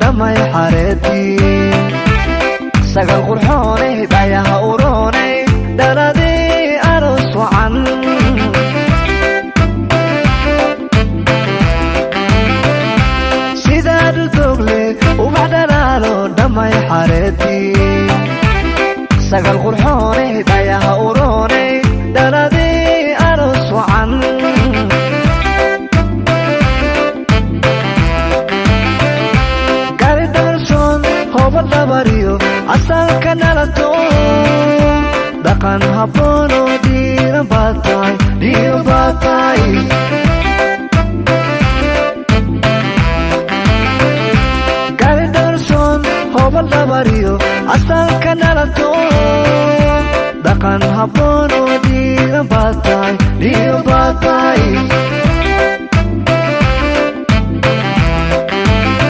دمي حارتي سقل قرحوني دايها وروني دردي أرس وعن سيداد تغلي وبعد لالو دمي حارتي سقل قرحوني دايها وروني دردي أرس وعن bariyo asalka nalato dhaqan habboon oo diiran baatay gari darson hobal bariyo asalka nalato dhaqan habboon